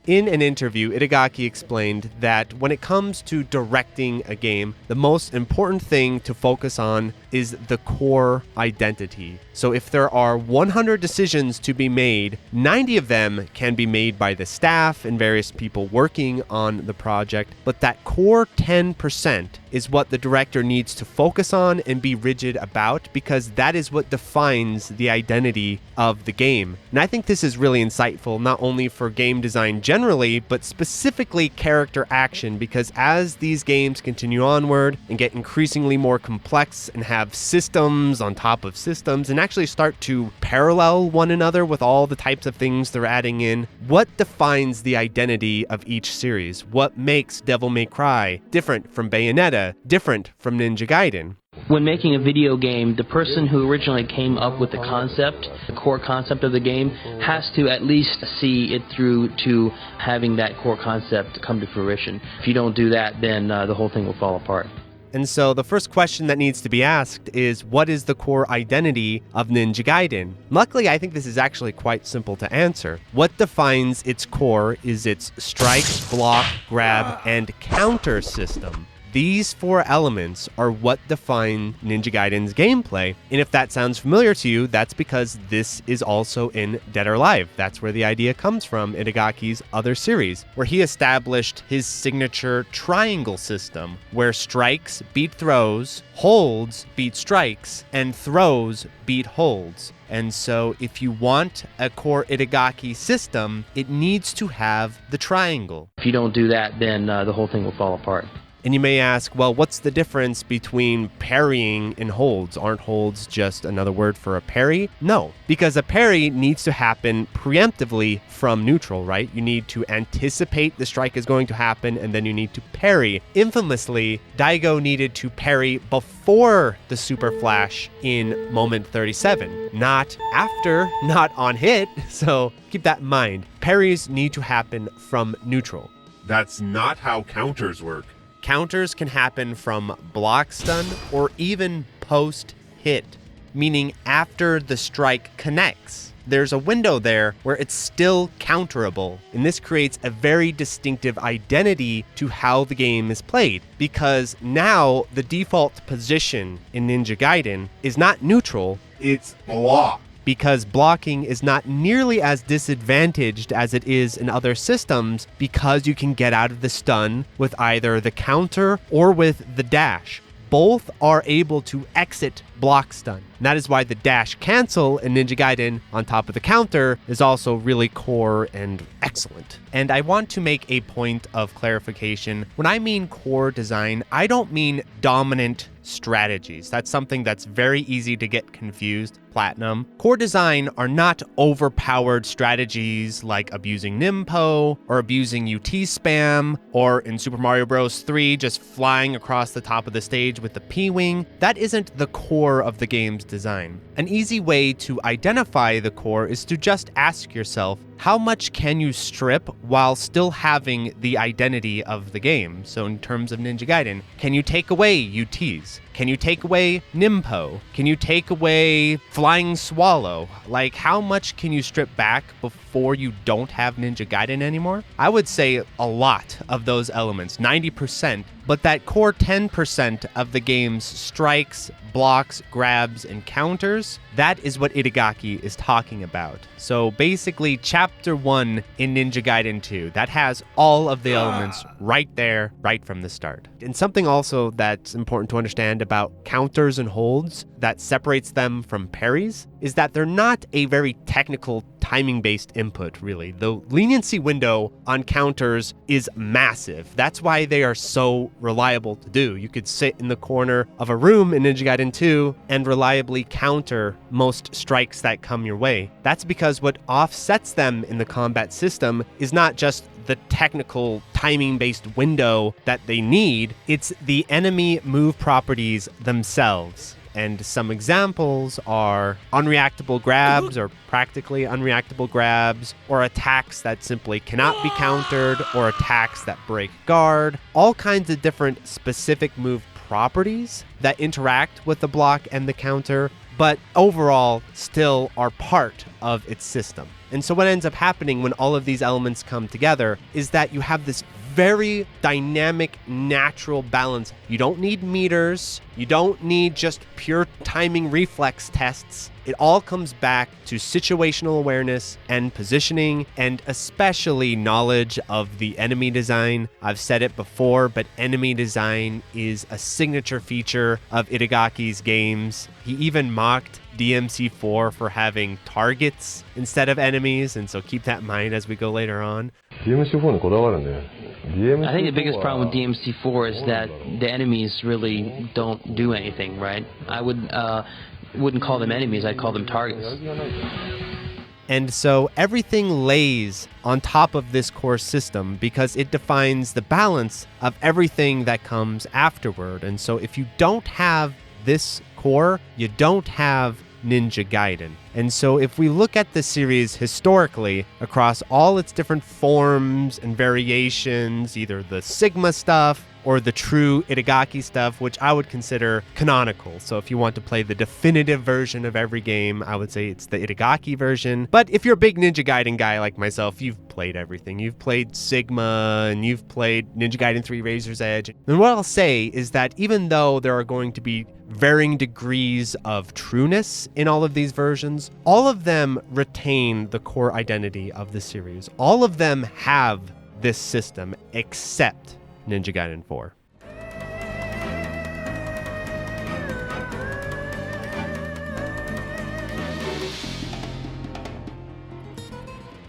In an interview, Itagaki explained that when it comes to directing a game, the most important thing to focus on is the core identity. So if there are 100 decisions to be made, 90 of them can be made by the staff and various people working on the project, but that core 10% is what the director needs to focus on and be rigid about, because that is what defines the identity of the game. And I think this is really insightful, not only for game design generally, but specifically character action, because as these games continue onward and get increasingly more complex and have systems on top of systems and actually start to parallel one another with all the types of things they're adding in, what defines the identity of each series? What makes Devil May Cry different from Bayonetta, different from Ninja Gaiden? When making a video game, the person who originally came up with the concept, the core concept of the game, has to at least see it through to having that core concept come to fruition. If you don't do that, then the whole thing will fall apart. And so the first question that needs to be asked is, what is the core identity of Ninja Gaiden? Luckily, I think this is actually quite simple to answer. What defines its core is its strike, block, grab, and counter system. These four elements are what define Ninja Gaiden's gameplay. And if that sounds familiar to you, that's because this is also in Dead or Alive. That's where the idea comes from, Itagaki's other series, where he established his signature triangle system, where strikes beat throws, holds beat strikes, and throws beat holds. And so if you want a core Itagaki system, it needs to have the triangle. If you don't do that, then the whole thing will fall apart. And you may ask, well, what's the difference between parrying and holds? Aren't holds just another word for a parry? No, because a parry needs to happen preemptively from neutral, right? You need to anticipate the strike is going to happen, and then you need to parry. Infamously, Daigo needed to parry before the super flash in moment 37, not after, not on hit. So keep that in mind. Parries need to happen from neutral. That's not how counters work. Counters can happen from block stun or even post-hit, meaning after the strike connects. There's a window there where it's still counterable, and this creates a very distinctive identity to how the game is played, because now the default position in Ninja Gaiden is not neutral, It's block. because blocking is not nearly as disadvantaged as it is in other systems, because you can get out of the stun with either the counter or with the dash. Both are able to exit block stun. And that is why the dash cancel in Ninja Gaiden on top of the counter is also really core and excellent. And I want to make a point of clarification. When I mean core design, I don't mean dominant strategies. That's something that's very easy to get confused. Platinum. Core design are not overpowered strategies like abusing Nimpo or abusing UT spam, or in Super Mario Bros. 3 just flying across the top of the stage with the P-Wing. That isn't the core of the game's design. An easy way to identify the core is to just ask yourself, how much can you strip while still having the identity of the game? So in terms of Ninja Gaiden, can you take away UTs? Can you take away Nimpo? Can you take away Flying Swallow? Like, how much can you strip back before you don't have Ninja Gaiden anymore? I would say a lot of those elements, 90%, but that core 10% of the game's strikes, blocks, grabs, and counters, that is what Itagaki is talking about. So basically, Chapter 1 in Ninja Gaiden 2, that has all of the elements right there, right from the start. And something also that's important to understand about counters and holds that separates them from parries is that they're not a very technical timing-based input, really. The leniency window on counters is massive. That's why they are so reliable to do. You could sit in the corner of a room in Ninja Gaiden 2 and reliably counter most strikes that come your way. That's because what offsets them in the combat system is not just the technical timing-based window that they need, it's the enemy move properties themselves. And some examples are unreactable grabs, or practically unreactable grabs, or attacks that simply cannot be countered, or attacks that break guard. All kinds of different specific move properties that interact with the block and the counter but overall still are part of its system. And so what ends up happening when all of these elements come together is that you have this very dynamic, natural balance. You don't need meters. You don't need just pure timing reflex tests. It all comes back to situational awareness and positioning, and especially knowledge of the enemy design. I've said it before, but enemy design is a signature feature of Itagaki's games. He even mocked DMC4 for having targets instead of enemies, and so keep that in mind as we go later on. DMC4 にこだわるね。I think the biggest problem with DMC4 is that the enemies really don't do anything, right? I wouldn't call them enemies, I'd call them targets. And so everything lays on top of this core system because it defines the balance of everything that comes afterward. And so if you don't have this core, you don't have Ninja Gaiden. And so if we look at the series historically across all its different forms and variations, either the Sigma stuff or the true Itagaki stuff, which I would consider canonical. So if you want to play the definitive version of every game, I would say it's the Itagaki version. But if you're a big Ninja Gaiden guy like myself, you've played everything. You've played Sigma and you've played Ninja Gaiden 3 Razor's Edge. And what I'll say is that even though there are going to be varying degrees of trueness in all of these versions, all of them retain the core identity of the series. All of them have this system except Ninja Gaiden 4.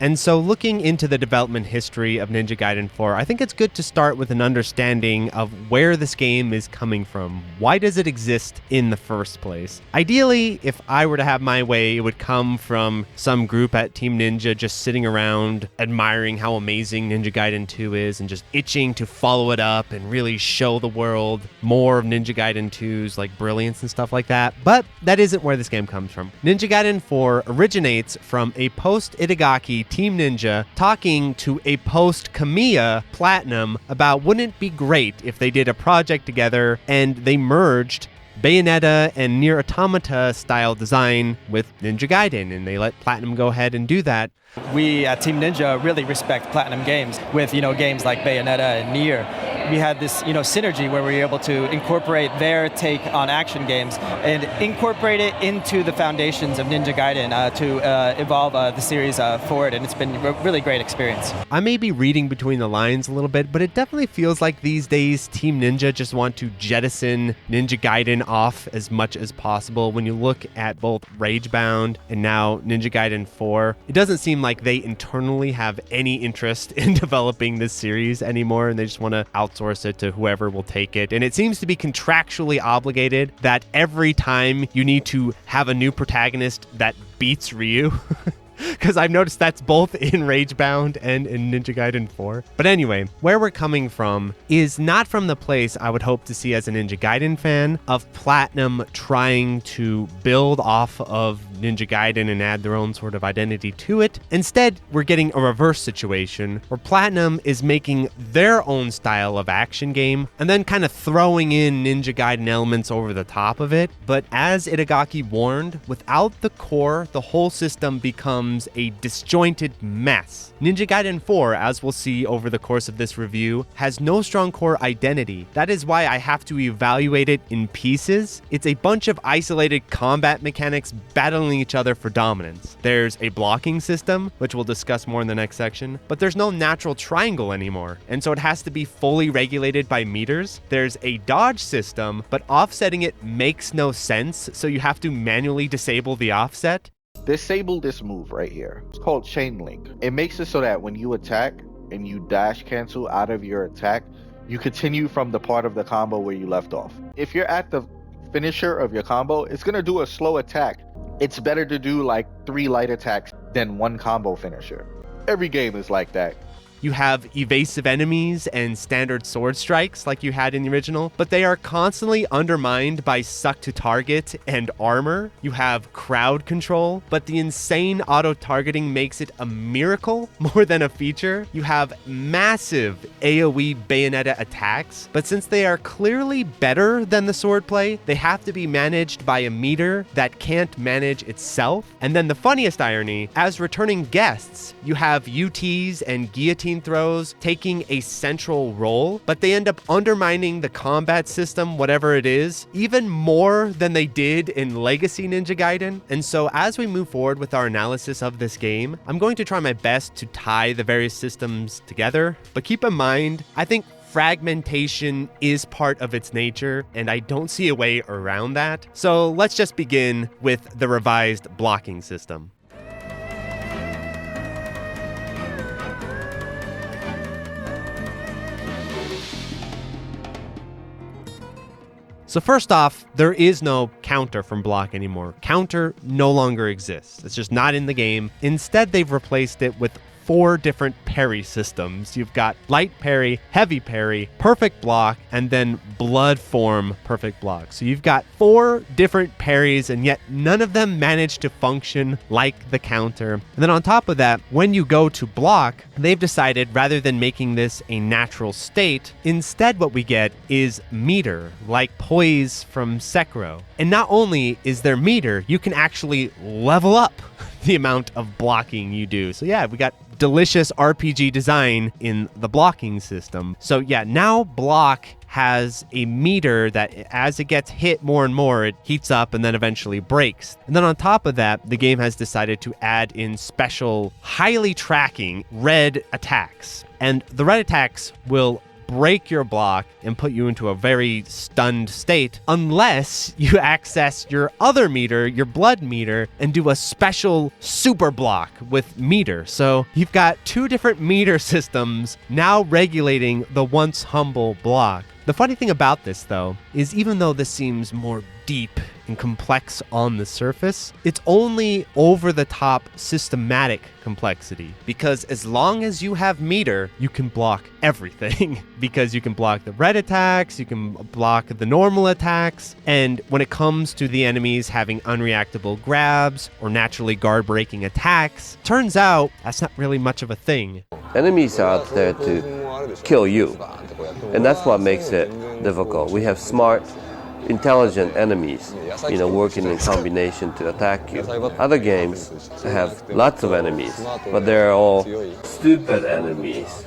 And so looking into the development history of Ninja Gaiden 4, I think it's good to start with an understanding of where this game is coming from. Why does it exist in the first place? Ideally, if I were to have my way, it would come from some group at Team Ninja just sitting around admiring how amazing Ninja Gaiden 2 is and just itching to follow it up and really show the world more of Ninja Gaiden 2's like brilliance and stuff like that. But that isn't where this game comes from. Ninja Gaiden 4 originates from a post-Itagaki Team Ninja talking to a post-Kamiya Platinum about wouldn't it be great if they did a project together and they merged Bayonetta and Nier Automata style design with Ninja Gaiden, and they let Platinum go ahead and do that. We at Team Ninja really respect Platinum Games with, games like Bayonetta and Nier. We had this, synergy where we were able to incorporate their take on action games and incorporate it into the foundations of Ninja Gaiden to evolve the series forward, and it's been a really great experience. I may be reading between the lines a little bit, but it definitely feels like these days Team Ninja just want to jettison Ninja Gaiden off as much as possible. When you look at both Ragebound and now Ninja Gaiden 4, it doesn't seem like they internally have any interest in developing this series anymore, and they just want to outsource it to whoever will take it. And it seems to be contractually obligated that every time you need to have a new protagonist that beats Ryu. Because I've noticed that's both in Ragebound and in Ninja Gaiden 4. But anyway, where we're coming from is not from the place I would hope to see as a Ninja Gaiden fan of Platinum trying to build off of Ninja Gaiden and add their own sort of identity to it. Instead, we're getting a reverse situation where Platinum is making their own style of action game and then kind of throwing in Ninja Gaiden elements over the top of it. But as Itagaki warned, without the core, the whole system becomes a disjointed mess. Ninja Gaiden 4, as we'll see over the course of this review, has no strong core identity. That is why I have to evaluate it in pieces. It's a bunch of isolated combat mechanics battling each other for dominance. There's a blocking system, which we'll discuss more in the next section, but there's no natural triangle anymore, and so it has to be fully regulated by meters. There's a dodge system, but offsetting it makes no sense, so you have to manually disable the offset. Disable this move right here. It's called chain link. It makes it so that when you attack and you dash cancel out of your attack, you continue from the part of the combo where you left off. If you're at the finisher of your combo, it's gonna do a slow attack. It's better to do like 3 light attacks than 1 combo finisher. Every game is like that. You have evasive enemies and standard sword strikes like you had in the original, but they are constantly undermined by suck to target and armor. You have crowd control, but the insane auto-targeting makes it a miracle more than a feature. You have massive AoE Bayonetta attacks, but since they are clearly better than the swordplay, they have to be managed by a meter that can't manage itself. And then the funniest irony, as returning guests, you have UTs and guillotine throws taking a central role, but they end up undermining the combat system, whatever it is, even more than they did in Legacy Ninja Gaiden. And so as we move forward with our analysis of this game, I'm going to try my best to tie the various systems together, but keep in mind, I think fragmentation is part of its nature, and I don't see a way around that. So let's just begin with the revised blocking system. So first off, there is no counter from block anymore. Counter no longer exists. It's just not in the game. Instead, they've replaced it with 4 different parry systems. You've got light parry, heavy parry, perfect block, and then blood form perfect block. So you've got 4 different parries, and yet none of them manage to function like the counter. And then on top of that, when you go to block, they've decided rather than making this a natural state, instead what we get is meter, like poise from Sekiro. And not only is there meter, you can actually level up the amount of blocking you do. So yeah, we got delicious RPG design in the blocking system. So yeah, now block has a meter that as it gets hit more and more, it heats up and then eventually breaks. And then on top of that, the game has decided to add in special, highly tracking red attacks. And the red attacks will break your block and put you into a very stunned state unless you access your other meter, your blood meter, and do a special super block with meter. So you've got 2 different meter systems now regulating the once humble block. The funny thing about this, though, is even though this seems more deep and complex on the surface, it's only over-the-top systematic complexity. Because as long as you have meter, you can block everything. Because you can block the red attacks, you can block the normal attacks, and when it comes to the enemies having unreactable grabs or naturally guard-breaking attacks, turns out that's not really much of a thing. Enemies are out there to kill you, and that's what makes it difficult. We have smart, intelligent enemies, working in combination to attack you. Other games have lots of enemies, but they're all stupid enemies.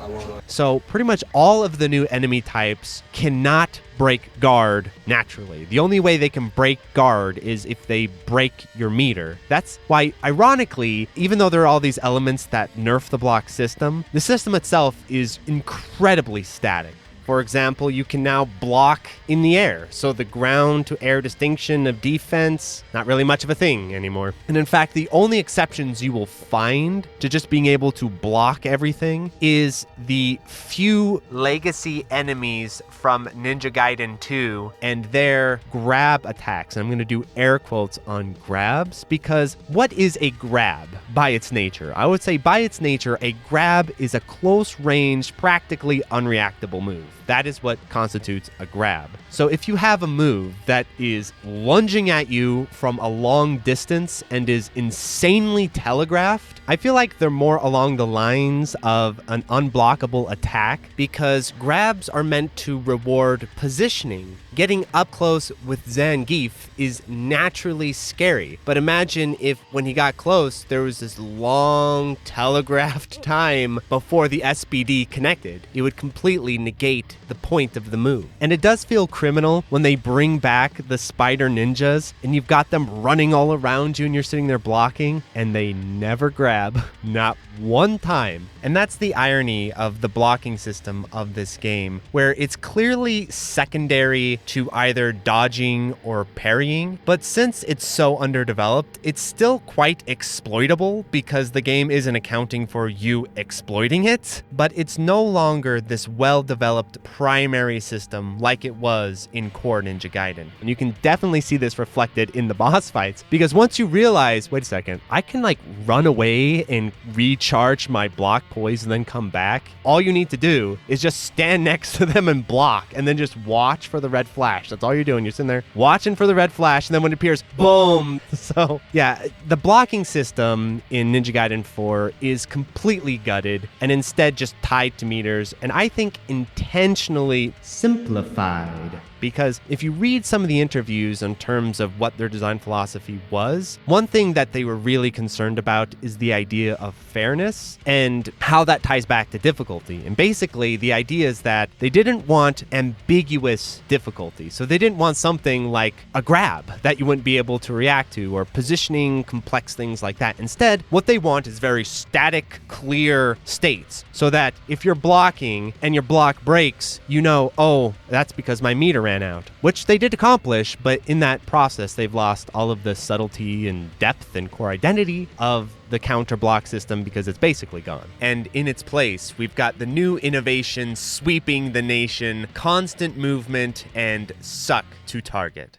So pretty much all of the new enemy types cannot break guard naturally. The only way they can break guard is if they break your meter. That's why, ironically, even though there are all these elements that nerf the block system, the system itself is incredibly static. For example, you can now block in the air, so the ground-to-air distinction of defense, not really much of a thing anymore. And in fact, the only exceptions you will find to just being able to block everything is the few legacy enemies from Ninja Gaiden 2 and their grab attacks. And I'm going to do air quotes on grabs, because what is a grab by its nature? I would say by its nature, a grab is a close-range, practically unreactable move. That is what constitutes a grab. So if you have a move that is lunging at you from a long distance and is insanely telegraphed, I feel like they're more along the lines of an unblockable attack, because grabs are meant to reward positioning. Getting up close with Zangief is naturally scary, but imagine if when he got close, there was this long telegraphed time before the SBD connected. It would completely negate the point of the move. And it does feel criminal when they bring back the spider ninjas and you've got them running all around you and you're sitting there blocking and they never grab, not one time. And that's the irony of the blocking system of this game, where it's clearly secondary to either dodging or parrying, but since it's so underdeveloped, it's still quite exploitable because the game isn't accounting for you exploiting it, but it's no longer this well-developed primary system like it was in core Ninja Gaiden. And you can definitely see this reflected in the boss fights, because once you realize, wait a second, I can like run away and recharge my block poise and then come back, all you need to do is just stand next to them and block, and then just watch for the red flash. That's all you're doing. You're sitting there watching for the red flash, and then when it appears, boom. So yeah, the blocking system in Ninja Gaiden 4 is completely gutted and instead just tied to meters, and I think intentionally simplified. Because if you read some of the interviews in terms of what their design philosophy was, one thing that they were really concerned about is the idea of fairness and how that ties back to difficulty. And basically, the idea is that they didn't want ambiguous difficulty. So they didn't want something like a grab that you wouldn't be able to react to, or positioning, complex things like that. Instead, what they want is very static, clear states, so that if you're blocking and your block breaks, you know, oh, that's because my meter ran out, which they did accomplish, but in that process, they've lost all of the subtlety and depth and core identity of the counter block system because it's basically gone. And in its place, we've got the new innovation sweeping the nation, constant movement, and suck to target.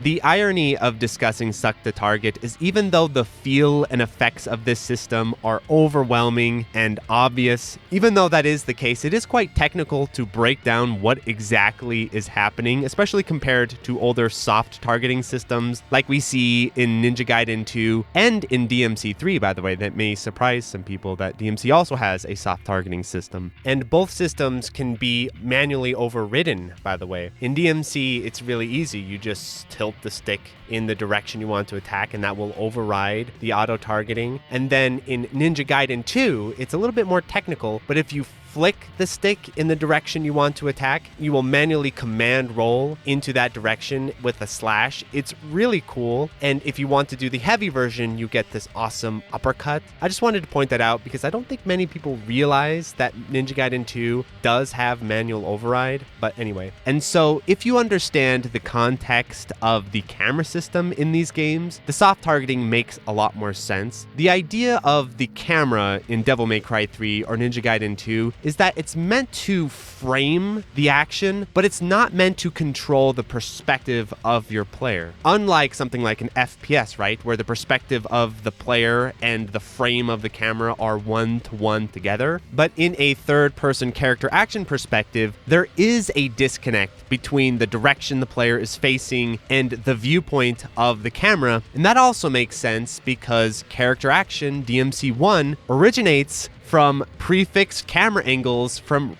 The irony of discussing Suck to Target is even though the feel and effects of this system are overwhelming and obvious, even though that is the case, it is quite technical to break down what exactly is happening, especially compared to older soft targeting systems like we see in Ninja Gaiden 2 and in DMC 3, by the way. That may surprise some people that DMC also has a soft targeting system. And both systems can be manually overridden, by the way. In DMC, it's really easy. You just tilt the stick in the direction you want to attack, and that will override the auto-targeting. And then in Ninja Gaiden 2, it's a little bit more technical, but if you flick the stick in the direction you want to attack, you will manually command roll into that direction with a slash. It's really cool. And if you want to do the heavy version, you get this awesome uppercut. I just wanted to point that out because I don't think many people realize that Ninja Gaiden 2 does have manual override. But anyway, and so if you understand the context of the camera system in these games, the soft targeting makes a lot more sense. The idea of the camera in Devil May Cry 3 or Ninja Gaiden 2 is that it's meant to frame the action, but it's not meant to control the perspective of your player. Unlike something like an FPS, right, where the perspective of the player and the frame of the camera are one-to-one together. But in a third-person character action perspective, there is a disconnect between the direction the player is facing and the viewpoint of the camera. And that also makes sense because character action, DMC 1, originates from prefixed camera angles from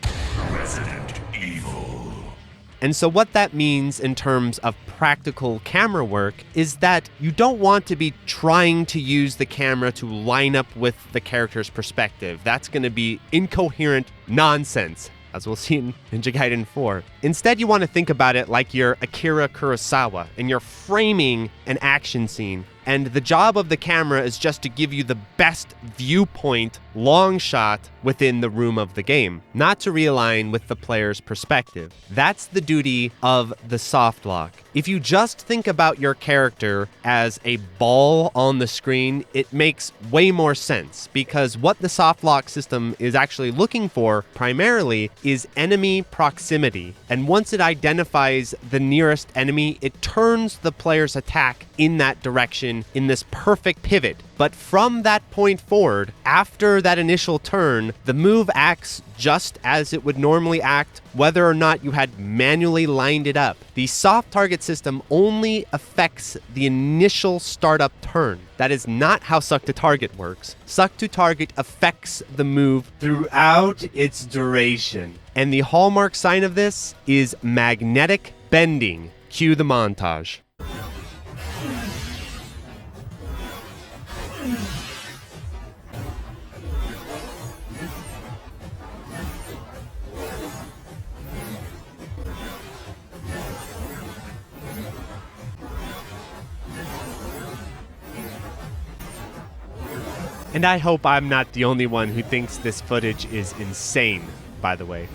Resident Evil. And so what that means in terms of practical camera work is that you don't want to be trying to use the camera to line up with the character's perspective. That's going to be incoherent nonsense, as we'll see in Ninja Gaiden 4. Instead, you want to think about it like you're Akira Kurosawa and you're framing an action scene. And the job of the camera is just to give you the best viewpoint, long shot within the room of the game, not to realign with the player's perspective. That's the duty of the soft lock. If you just think about your character as a ball on the screen, it makes way more sense because what the soft lock system is actually looking for primarily is enemy proximity. And once it identifies the nearest enemy, it turns the player's attack in that direction in this perfect pivot. But from that point forward, after that initial turn, the move acts just as it would normally act, whether or not you had manually lined it up. The soft target system only affects the initial startup turn. That is not how Suck to Target works. Suck to Target affects the move throughout its duration. And the hallmark sign of this is magnetic bending. Cue the montage. And I hope I'm not the only one who thinks this footage is insane, by the way.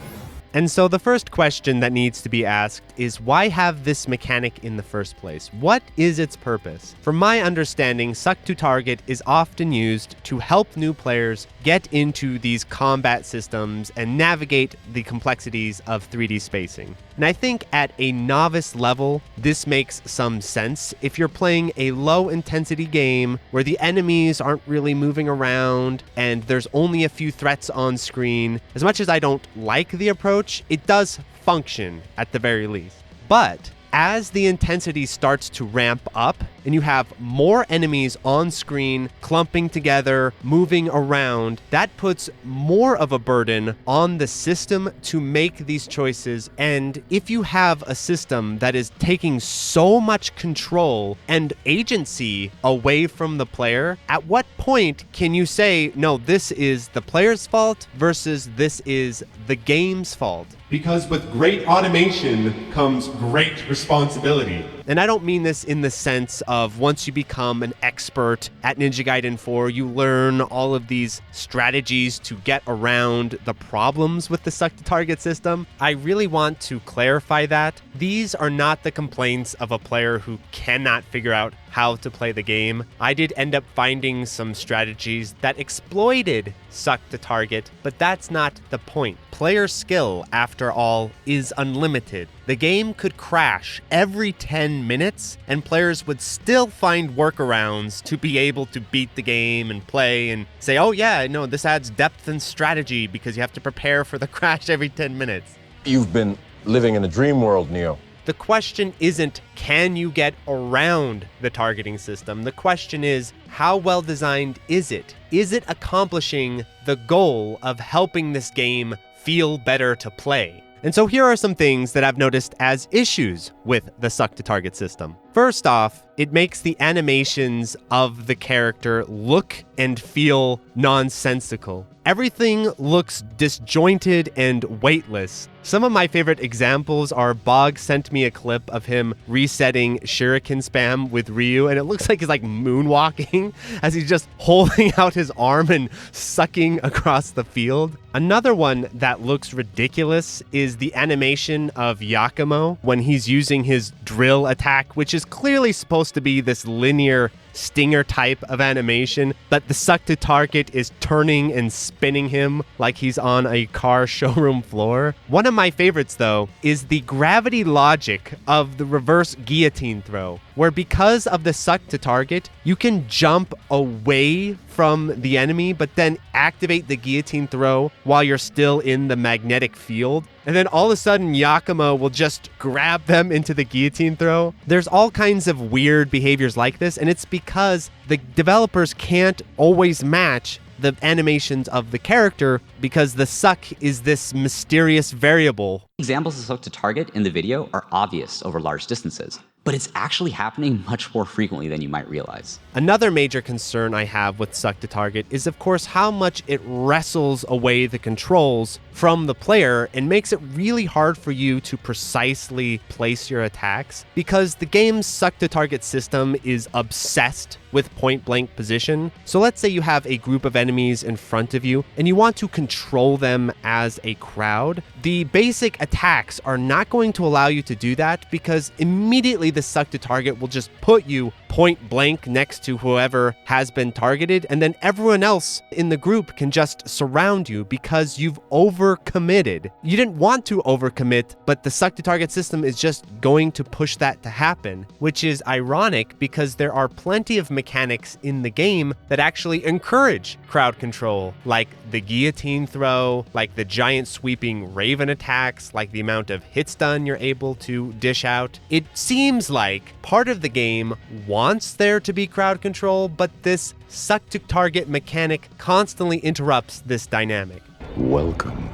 And so the first question that needs to be asked is, why have this mechanic in the first place? What is its purpose? From my understanding, suck to target is often used to help new players get into these combat systems and navigate the complexities of 3D spacing. And I think at a novice level, this makes some sense. If you're playing a low intensity game where the enemies aren't really moving around and there's only a few threats on screen, as much as I don't like the approach, it does function at the very least. But as the intensity starts to ramp up and you have more enemies on screen clumping together, moving around, that puts more of a burden on the system to make these choices. And if you have a system that is taking so much control and agency away from the player, at what point can you say, no, this is the player's fault versus this is the game's fault? Because with great automation comes great responsibility. And I don't mean this in the sense of once you become an expert at Ninja Gaiden 4, you learn all of these strategies to get around the problems with the suck to target system. I really want to clarify that. These are not the complaints of a player who cannot figure out how to play the game. I did end up finding some strategies that exploited suck to target, but that's not the point. Player skill, after all, is unlimited. The game could crash every 10 minutes, and players would still find workarounds to be able to beat the game and play and say, oh yeah, no, this adds depth and strategy because you have to prepare for the crash every 10 minutes. You've been living in a dream world, Neo. The question isn't, can you get around the targeting system? The question is, how well designed is it? Is it accomplishing the goal of helping this game feel better to play? And so here are some things that I've noticed as issues with the suck to target system. First off, it makes the animations of the character look and feel nonsensical. Everything looks disjointed and weightless. Some of my favorite examples are Bog sent me a clip of him resetting shuriken spam with Ryu, and it looks like he's like moonwalking as he's just holding out his arm and sucking across the field. Another one that looks ridiculous is the animation of Yakumo when he's using his drill attack, which is clearly supposed to be this linear stinger type of animation, but the suck to target is turning and spinning him like he's on a car showroom floor. One of my favorites, though, is the gravity logic of the reverse guillotine throw, where because of the suck to target, you can jump away from the enemy, but then activate the guillotine throw while you're still in the magnetic field. And then all of a sudden, Yakumo will just grab them into the guillotine throw. There's all kinds of weird behaviors like this, and it's because the developers can't always match the animations of the character because the suck is this mysterious variable. Examples of suck to target in the video are obvious over large distances, but it's actually happening much more frequently than you might realize. Another major concern I have with suck to target is, of course, how much it wrestles away the controls from the player and makes it really hard for you to precisely place your attacks, because the game's suck to target system is obsessed with point blank position. So let's say you have a group of enemies in front of you and you want to control them as a crowd. The basic attacks are not going to allow you to do that because immediately the suck to target will just put you point blank next to whoever has been targeted, and then everyone else in the group can just surround you because you've overcommitted. You didn't want to overcommit, but the suck to target system is just going to push that to happen, which is ironic because there are plenty of mechanics in the game that actually encourage crowd control, like the guillotine throw, like the giant sweeping raven attacks, like the amount of hits done you're able to dish out. It seems like part of the game wants there to be crowd control, but this suck to target mechanic constantly interrupts this dynamic. Welcome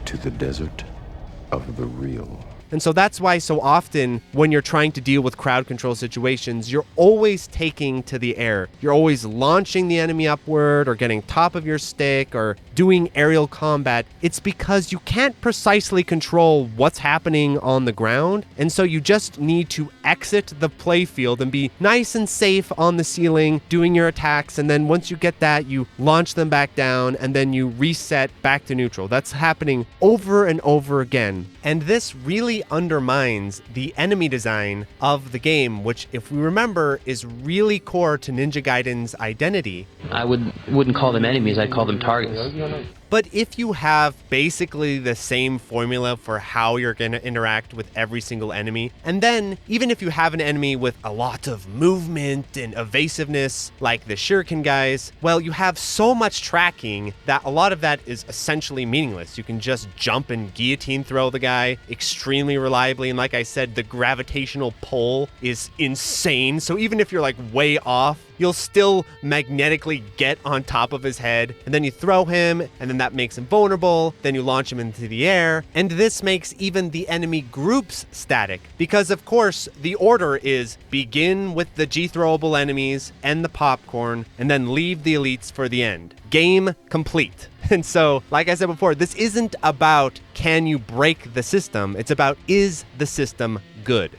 to the desert of the real. And so that's why so often when you're trying to deal with crowd control situations, you're always taking to the air. You're always launching the enemy upward or getting top of your stick or doing aerial combat. It's because you can't precisely control what's happening on the ground. And so you just need to exit the playfield and be nice and safe on the ceiling doing your attacks, and then once you get that, you launch them back down and then you reset back to neutral. That's happening over and over again. And this really undermines the enemy design of the game, which, if we remember, is really core to Ninja Gaiden's identity. I wouldn't call them enemies, I'd call them targets. But if you have basically the same formula for how you're going to interact with every single enemy, and then even if you have an enemy with a lot of movement and evasiveness, like the shuriken guys, well, you have so much tracking that a lot of that is essentially meaningless. You can just jump and guillotine throw the guy extremely reliably, and like I said, the gravitational pull is insane. So even if you're like way off, you'll still magnetically get on top of his head, and then you throw him, and then that makes him vulnerable, then you launch him into the air, and this makes even the enemy groups static, because of course the order is begin with the G-throwable enemies and the popcorn, and then leave the elites for the end. Game complete. And so, like I said before, this isn't about can you break the system, it's about is the system good.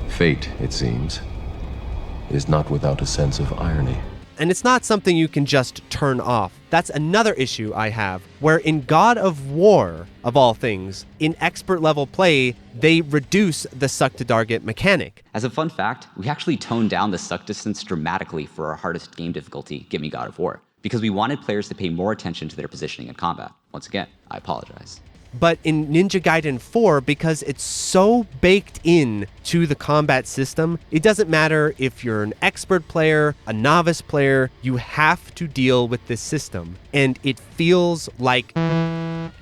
Fate, it seems, is not without a sense of irony. And it's not something you can just turn off. That's another issue I have, where in God of War, of all things, in expert level play, they reduce the suck to target mechanic. As a fun fact, we actually toned down the suck distance dramatically for our hardest game difficulty, Give Me God of War, because we wanted players to pay more attention to their positioning in combat. Once again, I apologize. But in Ninja Gaiden 4, because it's so baked in to the combat system, it doesn't matter if you're an expert player, a novice player, you have to deal with this system. And it feels like...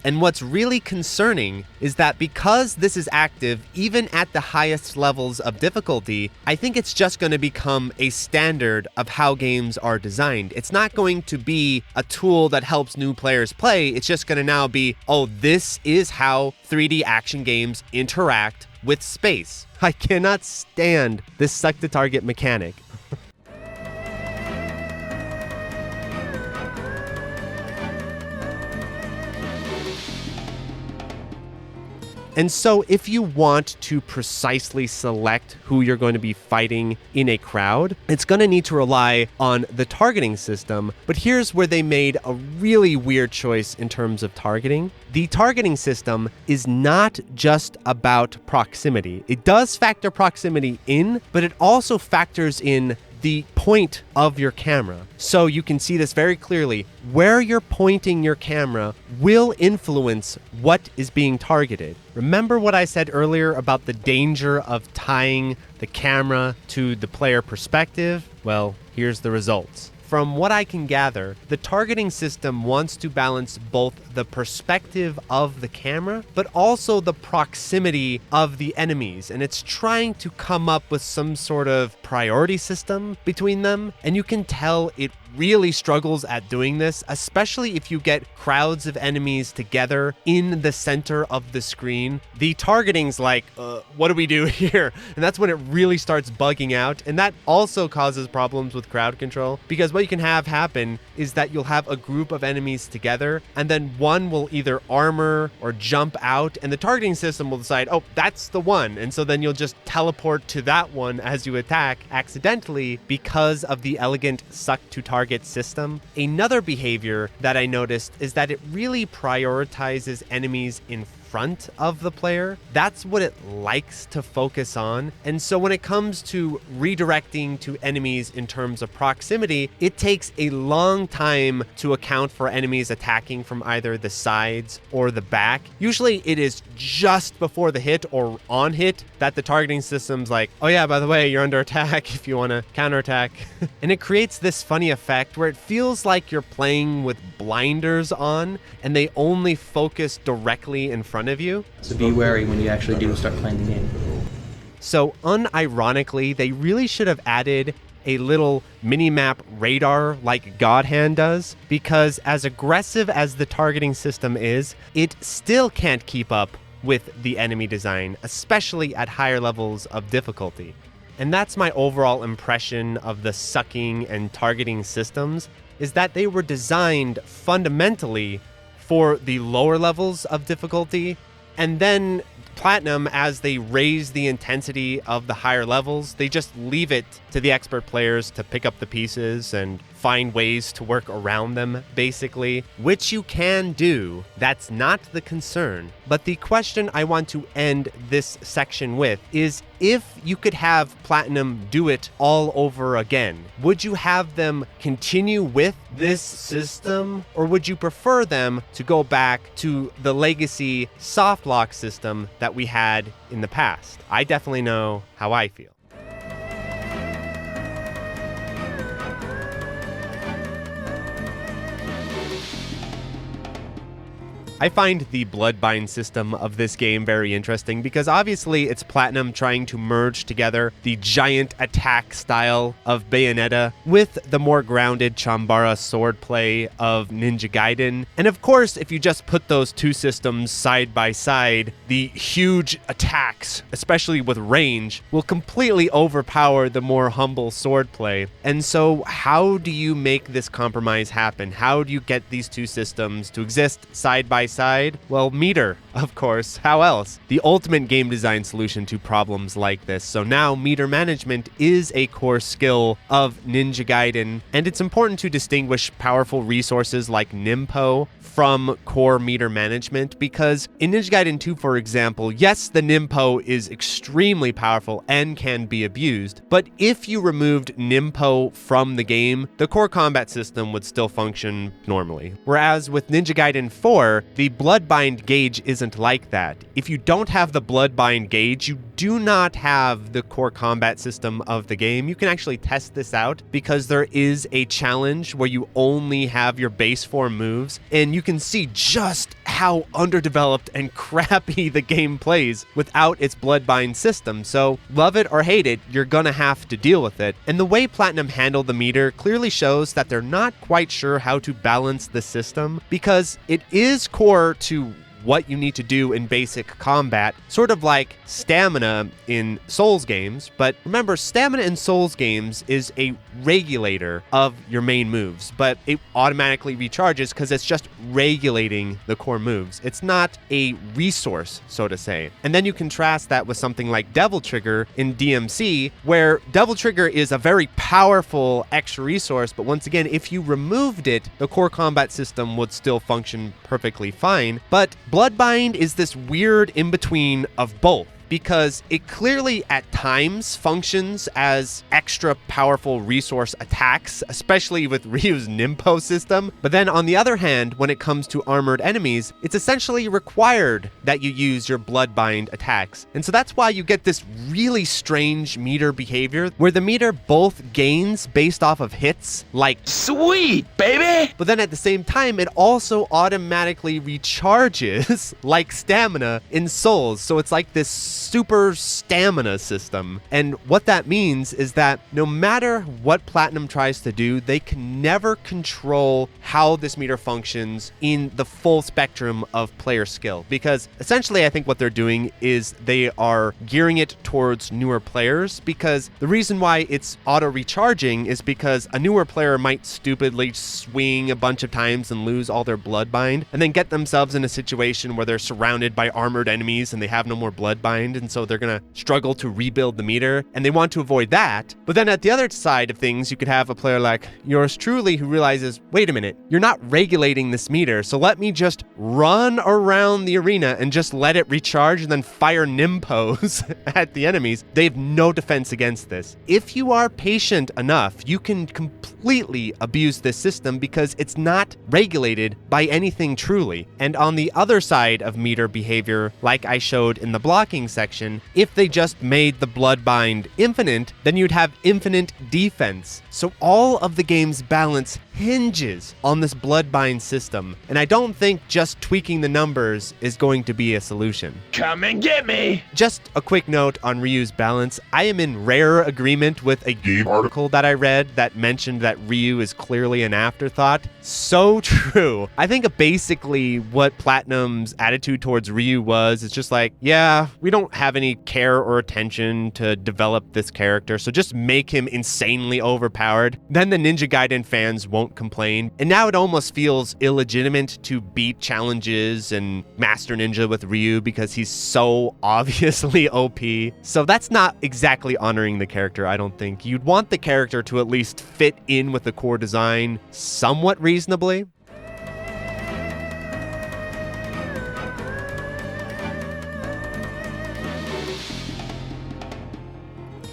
And what's really concerning is that because this is active, even at the highest levels of difficulty, I think it's just going to become a standard of how games are designed. It's not going to be a tool that helps new players play. It's just going to now be, oh, this is how 3D action games interact with space. I cannot stand this suck to target mechanic. And so if you want to precisely select who you're going to be fighting in a crowd, it's going to need to rely on the targeting system. But here's where they made a really weird choice in terms of targeting. The targeting system is not just about proximity. It does factor proximity in, but it also factors in the point of your camera. So you can see this very clearly. Where you're pointing your camera will influence what is being targeted. Remember what I said earlier about the danger of tying the camera to the player perspective? Well, here's the results. From what I can gather, the targeting system wants to balance both the perspective of the camera, but also the proximity of the enemies. And it's trying to come up with some sort of priority system between them. And you can tell it really struggles at doing this, especially if you get crowds of enemies together in the center of the screen. The targeting's like, what do we do here? And that's when it really starts bugging out. And that also causes problems with crowd control, because what you can have happen is that you'll have a group of enemies together, and then one will either armor or jump out, and the targeting system will decide, oh, that's the one. And so then you'll just teleport to that one as you attack accidentally because of the elegant suck to target system. Another behavior that I noticed is that it really prioritizes enemies in front of the player. That's what it likes to focus on. And so when it comes to redirecting to enemies in terms of proximity, it takes a long time to account for enemies attacking from either the sides or the back. Usually it is just before the hit or on hit that the targeting system's like, oh yeah, by the way, you're under attack if you want to counterattack. And it creates this funny effect where it feels like you're playing with blinders on and they only focus directly in front of you. So be wary when you actually do start playing the game. So unironically, they really should have added a little mini-map radar like God Hand does, because as aggressive as the targeting system is, it still can't keep up with the enemy design, especially at higher levels of difficulty. And that's my overall impression of the sucking and targeting systems, is that they were designed fundamentally for the lower levels of difficulty, and then Platinum, as they raise the intensity of the higher levels, they just leave it to the expert players to pick up the pieces and find ways to work around them, basically, which you can do. That's not the concern. But the question I want to end this section with is, if you could have Platinum do it all over again, would you have them continue with this system, or would you prefer them to go back to the legacy soft lock system that we had in the past? I definitely know how I feel. I find the Bloodbind system of this game very interesting because obviously it's Platinum trying to merge together the giant attack style of Bayonetta with the more grounded Chambara swordplay of Ninja Gaiden. And of course, if you just put those two systems side by side, the huge attacks, especially with range, will completely overpower the more humble swordplay. And so how do you make this compromise happen? How do you get these two systems to exist side by side? Well, meter, of course. How else? The ultimate game design solution to problems like this. So now meter management is a core skill of Ninja Gaiden, and it's important to distinguish powerful resources like Nimpo from core meter management, because in Ninja Gaiden 2, for example, yes, the Nimpo is extremely powerful and can be abused, but if you removed Nimpo from the game, the core combat system would still function normally. Whereas with Ninja Gaiden 4, the Bloodbind gauge isn't like that. If you don't have the Bloodbind gauge, you do not have the core combat system of the game. You can actually test this out because there is a challenge where you only have your base form moves, and you can see just how underdeveloped and crappy the game plays without its Bloodbind system. So love it or hate it, you're gonna have to deal with it. And the way Platinum handled the meter clearly shows that they're not quite sure how to balance the system, because it is core to what you need to do in basic combat, sort of like stamina in Souls games. But remember, stamina in Souls games is a regulator of your main moves, but it automatically recharges because it's just regulating the core moves. It's not a resource, so to say. And then you contrast that with something like Devil Trigger in DMC, where Devil Trigger is a very powerful extra resource, but once again, if you removed it, the core combat system would still function perfectly fine. But Bloodbind is this weird in-between of both, because it clearly at times functions as extra powerful resource attacks, especially with Ryu's Nimpo system. But then on the other hand, when it comes to armored enemies, it's essentially required that you use your Bloodbind attacks. And so that's why you get this really strange meter behavior where the meter both gains based off of hits, like sweet, baby! But then at the same time, it also automatically recharges like stamina in Souls. So it's like this super stamina system. And what that means is that no matter what Platinum tries to do, they can never control how this meter functions in the full spectrum of player skill. Because essentially, I think what they're doing is they are gearing it towards newer players, because the reason why it's auto recharging is because a newer player might stupidly swing a bunch of times and lose all their Bloodbind, and then get themselves in a situation where they're surrounded by armored enemies and they have no more Bloodbind, and so they're gonna struggle to rebuild the meter, and they want to avoid that. But then at the other side of things, you could have a player like yours truly who realizes, wait a minute, you're not regulating this meter, so let me just run around the arena and just let it recharge and then fire Nimpos at the enemies. They have no defense against this. If you are patient enough, you can completely abuse this system because it's not regulated by anything truly. And on the other side of meter behavior, like I showed in the blocking section, if they just made the Bloodbind infinite, then you'd have infinite defense. So all of the game's balance hinges on this Bloodbind system, and I don't think just tweaking the numbers is going to be a solution. Come and get me! Just a quick note on Ryu's balance. I am in rare agreement with a game article that I read that mentioned that Ryu is clearly an afterthought. So true. I think basically what Platinum's attitude towards Ryu was, it's just like, yeah, we don't have any care or attention to develop this character, so just make him insanely overpowered. Then the Ninja Gaiden fans won't won't complain. And now it almost feels illegitimate to beat challenges and Master Ninja with Ryu because he's so obviously OP. So that's not exactly honoring the character, I don't think. You'd want the character to at least fit in with the core design somewhat reasonably.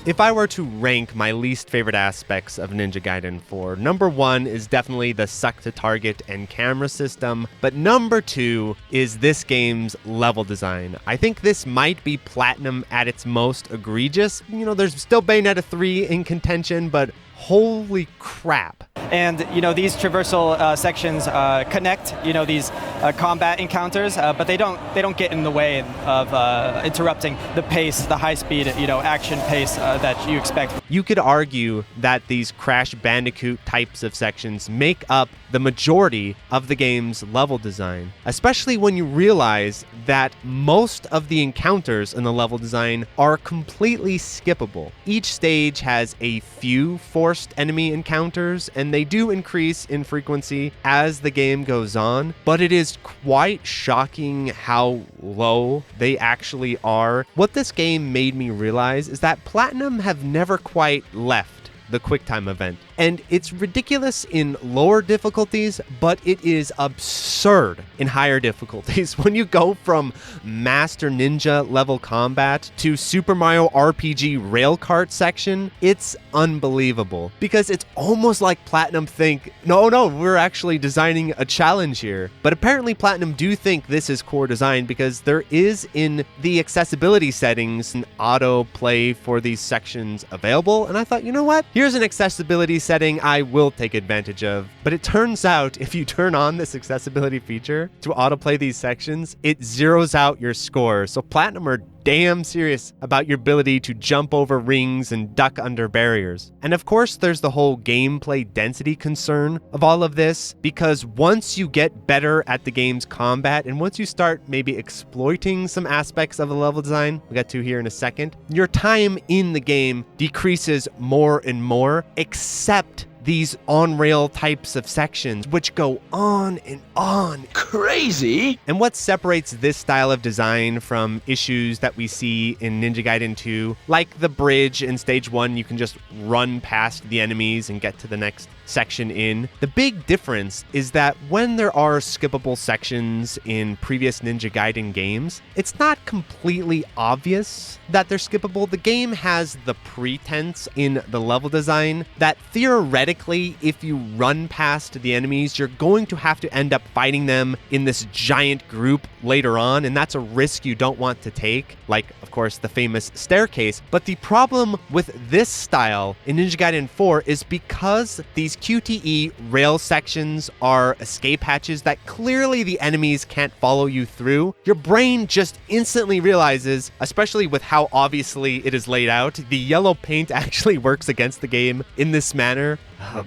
If I were to rank my least favorite aspects of Ninja Gaiden 4, number 1 is definitely the suck to target and camera system, but number 2 is this game's level design. I think this might be Platinum at its most egregious. You know, there's still Bayonetta 3 in contention, but holy crap. And, these traversal sections connect, these combat encounters, but they don't get in the way of interrupting the pace, the high-speed, action pace that you expect. You could argue that these Crash Bandicoot types of sections make up the majority of the game's level design, especially when you realize that most of the encounters in the level design are completely skippable. Each stage has a few forced enemy encounters, and they do increase in frequency as the game goes on, but it is quite shocking how low they actually are. What this game made me realize is that Platinum have never quite left the QuickTime event. And it's ridiculous in lower difficulties, but it is absurd in higher difficulties. When you go from Master Ninja level combat to Super Mario RPG rail kart section, it's unbelievable. Because it's almost like Platinum think, no, we're actually designing a challenge here. But apparently Platinum do think this is core design, because there is in the accessibility settings an auto play for these sections available. And I thought, you know what? Here's an accessibility setting I will take advantage of. But it turns out if you turn on this accessibility feature to autoplay these sections, it zeroes out your score. So Platinum are damn serious about your ability to jump over rings and duck under barriers. And of course, there's the whole gameplay density concern of all of this, because once you get better at the game's combat, and once you start maybe exploiting some aspects of the level design, we'll get to here in a second, your time in the game decreases more and more, except these on-rail types of sections, which go on and on. Crazy! And what separates this style of design from issues that we see in Ninja Gaiden 2, like the bridge in stage 1, you can just run past the enemies and get to the next section in. The big difference is that when there are skippable sections in previous Ninja Gaiden games, it's not completely obvious that they're skippable. The game has the pretense in the level design that theoretically, if you run past the enemies, you're going to have to end up fighting them in this giant group later on, and that's a risk you don't want to take, like, of course, the famous staircase. But the problem with this style in Ninja Gaiden 4 is because these QTE rail sections are escape hatches that clearly the enemies can't follow you through, your brain just instantly realizes, especially with how obviously it is laid out, the yellow paint actually works against the game in this manner.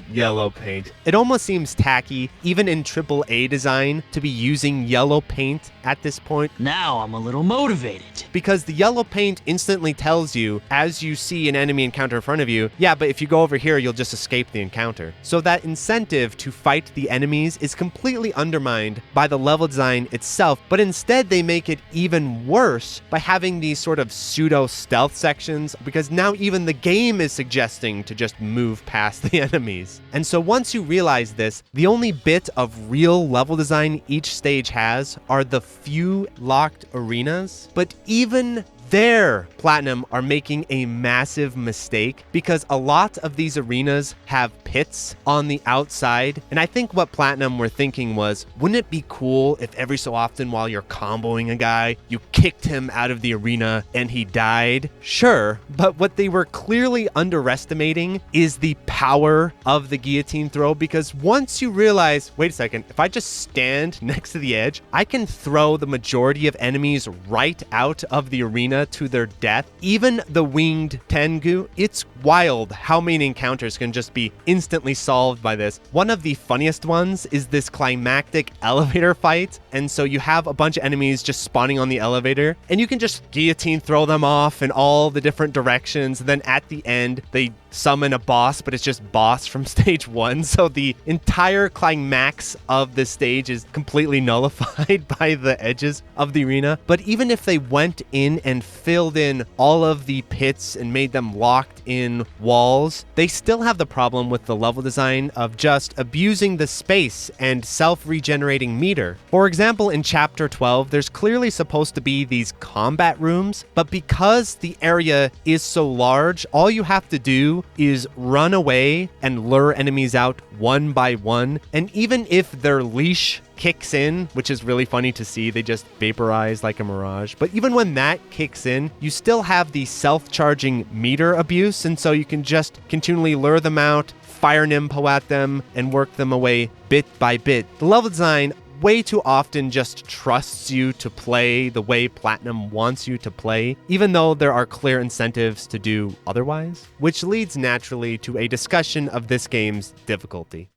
Yellow paint. It almost seems tacky, even in AAA design, to be using yellow paint at this point. Now I'm a little motivated. Because the yellow paint instantly tells you, as you see an enemy encounter in front of you, yeah, but if you go over here, you'll just escape the encounter. So that incentive to fight the enemies is completely undermined by the level design itself, but instead they make it even worse by having these sort of pseudo-stealth sections, because now even the game is suggesting to just move past the enemy. And so once you realize this, the only bit of real level design each stage has are the few locked arenas. But even there, Platinum are making a massive mistake, because a lot of these arenas have pits on the outside. And I think what Platinum were thinking was, wouldn't it be cool if every so often while you're comboing a guy, you kicked him out of the arena and he died? Sure, but what they were clearly underestimating is the power of the guillotine throw, because once you realize, wait a second, if I just stand next to the edge, I can throw the majority of enemies right out of the arena to their death. Even the winged Tengu, it's wild how many encounters can just be instantly solved by this. One of the funniest ones is this climactic elevator fight, and so you have a bunch of enemies just spawning on the elevator, and you can just guillotine throw them off in all the different directions, and then at the end they summon a boss, but it's just boss from stage 1. So the entire climax of this stage is completely nullified by the edges of the arena. But even if they went in and filled in all of the pits and made them locked in walls, they still have the problem with the level design of just abusing the space and self-regenerating meter. For example, in chapter 12, there's clearly supposed to be these combat rooms, but because the area is so large, all you have to do is run away and lure enemies out one by one. And even if their leash kicks in, which is really funny to see, they just vaporize like a mirage. But even when that kicks in, you still have the self-charging meter abuse, and so you can just continually lure them out, fire Nimpo at them, and work them away bit by bit. The level design way too often just trusts you to play the way Platinum wants you to play, even though there are clear incentives to do otherwise, which leads naturally to a discussion of this game's difficulty.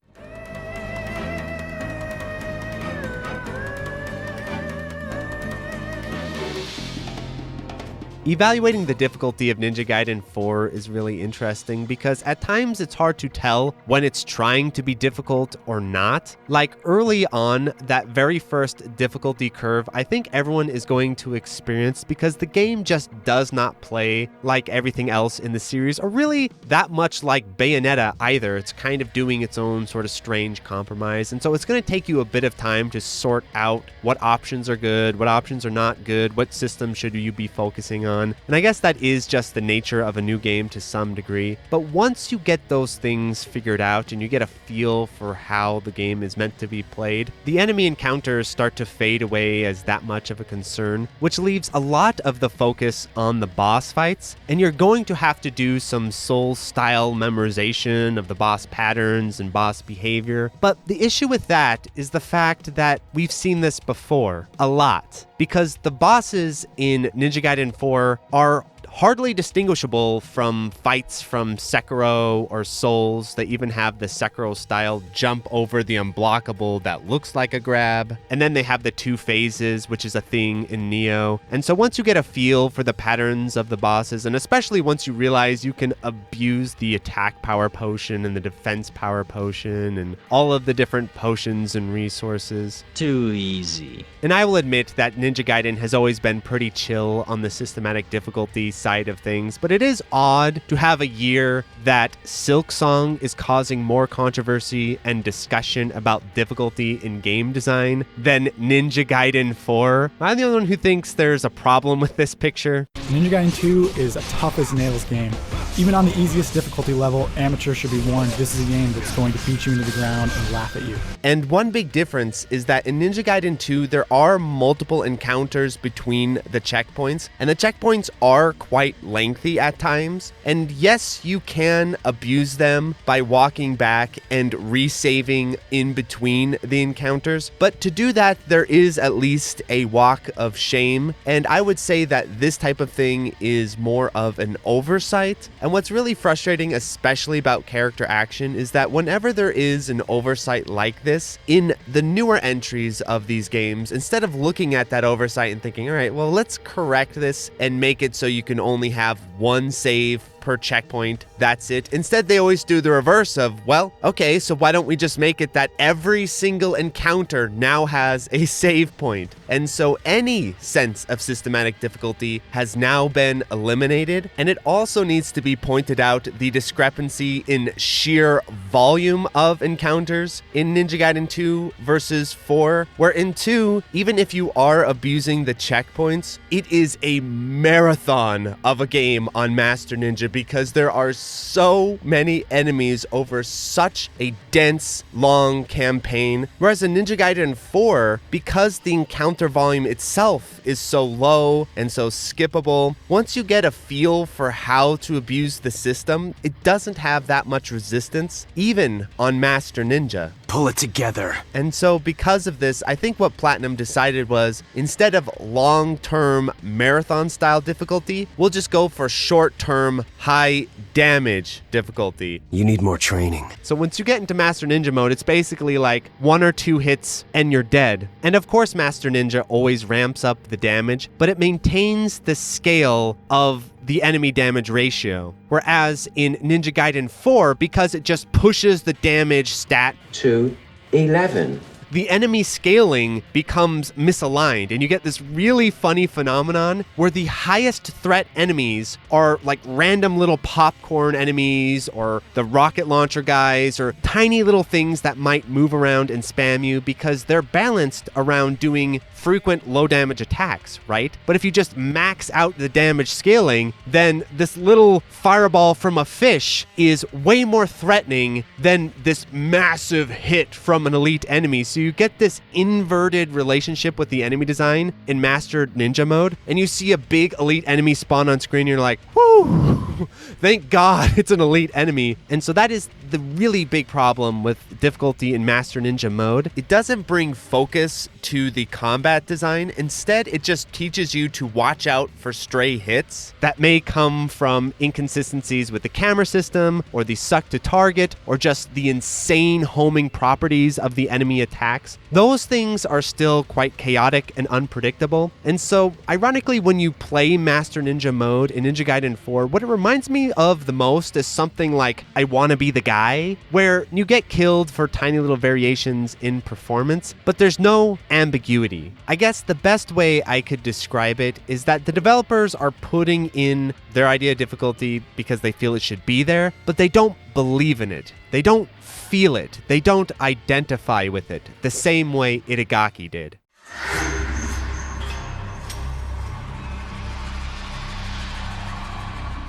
Evaluating the difficulty of Ninja Gaiden 4 is really interesting because at times it's hard to tell when it's trying to be difficult or not. Like early on, that very first difficulty curve, I think everyone is going to experience because the game just does not play like everything else in the series, or really that much like Bayonetta either. It's kind of doing its own sort of strange compromise, and so it's going to take you a bit of time to sort out what options are good, what options are not good, what system should you be focusing on. And I guess that is just the nature of a new game to some degree. But once you get those things figured out and you get a feel for how the game is meant to be played, the enemy encounters start to fade away as that much of a concern, which leaves a lot of the focus on the boss fights. And you're going to have to do some Souls-style memorization of the boss patterns and boss behavior. But the issue with that is the fact that we've seen this before a lot, because the bosses in Ninja Gaiden 4 are hardly distinguishable from fights from Sekiro or Souls. They even have the Sekiro style jump over the unblockable that looks like a grab. And then they have the two phases, which is a thing in Neo. And so once you get a feel for the patterns of the bosses, and especially once you realize you can abuse the attack power potion and the defense power potion and all of the different potions and resources. Too easy. And I will admit that Ninja Gaiden has always been pretty chill on the systematic difficulty side of things, but it is odd to have a year that Silksong is causing more controversy and discussion about difficulty in game design than Ninja Gaiden 4. I'm the only one who thinks there's a problem with this picture. Ninja Gaiden 2 is a tough as nails game. Even on the easiest difficulty level, amateurs should be warned this is a game that's going to beat you into the ground and laugh at you. And one big difference is that in Ninja Gaiden 2, there are multiple encounters between the checkpoints, and the checkpoints are quite lengthy at times. And yes, you can abuse them by walking back and resaving in between the encounters, but to do that, there is at least a walk of shame, and I would say that this type of thing is more of an oversight. And what's really frustrating, especially about character action, is that whenever there is an oversight like this, in the newer entries of these games, instead of looking at that oversight and thinking, all right, well, let's correct this and make it so you can only have one save per checkpoint, that's it. Instead, they always do the reverse of, well, okay, so why don't we just make it that every single encounter now has a save point? And so any sense of systematic difficulty has now been eliminated. And it also needs to be pointed out the discrepancy in sheer volume of encounters in Ninja Gaiden 2 versus 4, where in 2, even if you are abusing the checkpoints, it is a marathon of a game on Master Ninja, because there are so many enemies over such a dense, long campaign. Whereas in Ninja Gaiden 4, because the encounter volume itself is so low and so skippable, once you get a feel for how to abuse the system, it doesn't have that much resistance, even on Master Ninja. Pull it together. And so because of this, I think what Platinum decided was, instead of long-term marathon-style difficulty, we'll just go for short-term, high-damage difficulty. You need more training. So once you get into Master Ninja mode, it's basically like 1 or 2 hits and you're dead. And of course, Master Ninja always ramps up the damage, but it maintains the scale of the enemy damage ratio. Whereas in Ninja Gaiden 4, because it just pushes the damage stat to 11. The enemy scaling becomes misaligned, and you get this really funny phenomenon where the highest threat enemies are like random little popcorn enemies or the rocket launcher guys or tiny little things that might move around and spam you because they're balanced around doing frequent low damage attacks, right? But if you just max out the damage scaling, then this little fireball from a fish is way more threatening than this massive hit from an elite enemy. So you get this inverted relationship with the enemy design in Master Ninja mode, and you see a big elite enemy spawn on screen, and you're like, whoo, thank God it's an elite enemy. And so that is the really big problem with difficulty in Master Ninja mode. It doesn't bring focus to the combat design. Instead, it just teaches you to watch out for stray hits that may come from inconsistencies with the camera system or the suck to target or just the insane homing properties of the enemy attacks. Those things are still quite chaotic and unpredictable. And so, ironically, when you play Master Ninja mode in Ninja Gaiden 4, what it reminds me of the most is something like I Wanna Be the Guy, where you get killed for tiny little variations in performance, but there's no ambiguity. I guess the best way I could describe it is that the developers are putting in their idea of difficulty because they feel it should be there, but they don't believe in it. They don't feel it. They don't identify with it the same way Itagaki did.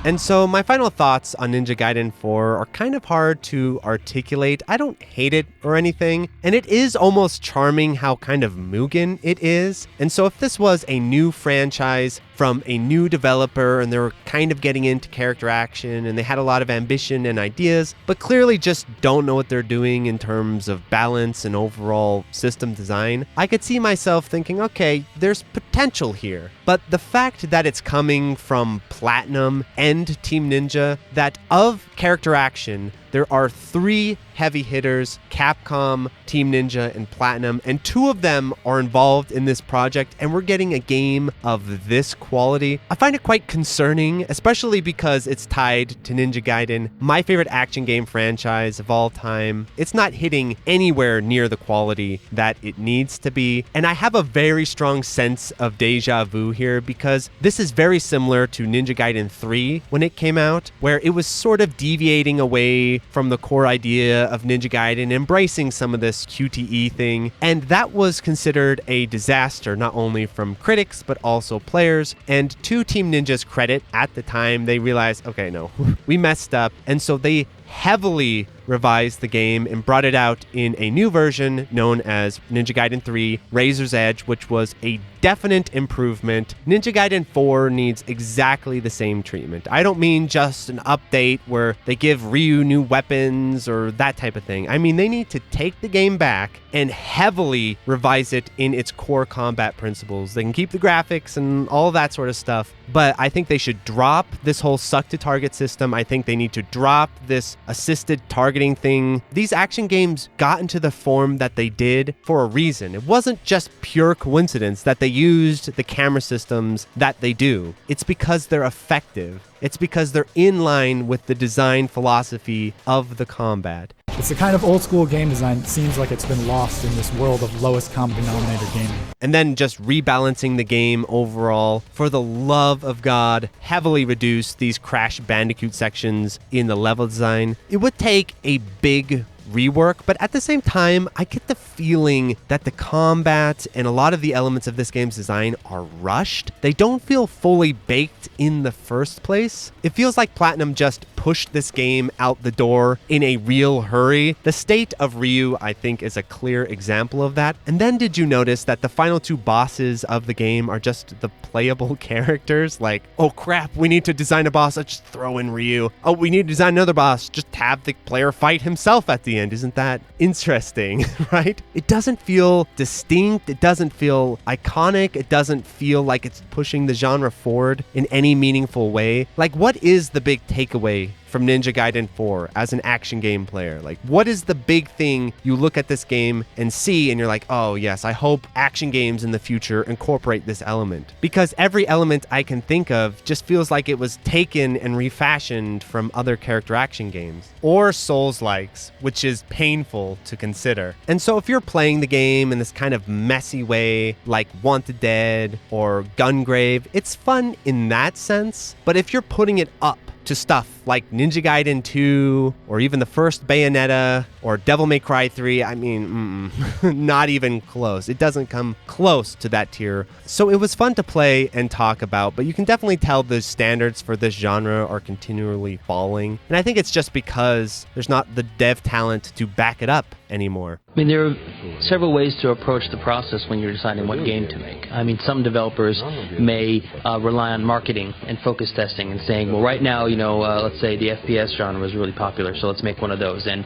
And so my final thoughts on Ninja Gaiden 4 are kind of hard to articulate. I don't hate it or anything, and it is almost charming how kind of Mugen it is. And so if this was a new franchise from a new developer and they were kind of getting into character action and they had a lot of ambition and ideas, but clearly just don't know what they're doing in terms of balance and overall system design, I could see myself thinking, okay, there's potential here. But the fact that it's coming from Platinum and Team Ninja, that of character action, there are 3 heavy hitters, Capcom, Team Ninja, and Platinum, and 2 of them are involved in this project, and we're getting a game of this quality. I find it quite concerning, especially because it's tied to Ninja Gaiden, my favorite action game franchise of all time. It's not hitting anywhere near the quality that it needs to be, and I have a very strong sense of deja vu here because this is very similar to Ninja Gaiden 3 when it came out, where it was sort of deviating away from the core idea of Ninja Gaiden, embracing some of this QTE thing, and that was considered a disaster not only from critics but also players. And to Team Ninja's credit, at the time they realized, okay, no, we messed up, and so they heavily revised the game and brought it out in a new version known as Ninja Gaiden 3 Razor's Edge, which was a definite improvement. Ninja Gaiden 4 needs exactly the same treatment. I don't mean just an update where they give Ryu new weapons or that type of thing. I mean, they need to take the game back and heavily revise it in its core combat principles. They can keep the graphics and all that sort of stuff, but I think they should drop this whole suck to target system. I think they need to drop this assisted targeting thing. These action games got into the form that they did for a reason. It wasn't just pure coincidence that they used the camera systems that they do. It's because they're effective. It's because they're in line with the design philosophy of the combat. It's the kind of old school game design that seems like it's been lost in this world of lowest common denominator gaming. And then just rebalancing the game overall. For the love of God, heavily reduce these Crash Bandicoot sections in the level design. It would take a big rework, but at the same time, I get the feeling that the combat and a lot of the elements of this game's design are rushed. They don't feel fully baked in the first place. It feels like Platinum just pushed this game out the door in a real hurry. The state of Ryu, I think, is a clear example of that. And then did you notice that the final 2 bosses of the game are just the playable characters? Like, oh crap, we need to design a boss, let's just throw in Ryu. Oh, we need to design another boss, just have the player fight himself at the end. Isn't that interesting, right? It doesn't feel distinct. It doesn't feel iconic. It doesn't feel like it's pushing the genre forward in any meaningful way. Like, what is the big takeaway away from Ninja Gaiden 4 as an action game player? Like, what is the big thing you look at this game and see and you're like, oh yes, I hope action games in the future incorporate this element? Because every element I can think of just feels like it was taken and refashioned from other character action games. Or Souls-likes, which is painful to consider. And so if you're playing the game in this kind of messy way, like Wanted Dead or Gungrave, it's fun in that sense. But if you're putting it up to stuff like Ninja Gaiden 2 or even the first Bayonetta or Devil May Cry 3, I mean, not even close. It doesn't come close to that tier. So it was fun to play and talk about, but you can definitely tell the standards for this genre are continually falling. And I think it's just because there's not the dev talent to back it up anymore. I mean, there are several ways to approach the process when you're deciding what game to make. I mean, some developers may rely on marketing and focus testing and saying, well, right now, let's say the FPS genre is really popular, so let's make one of those. And,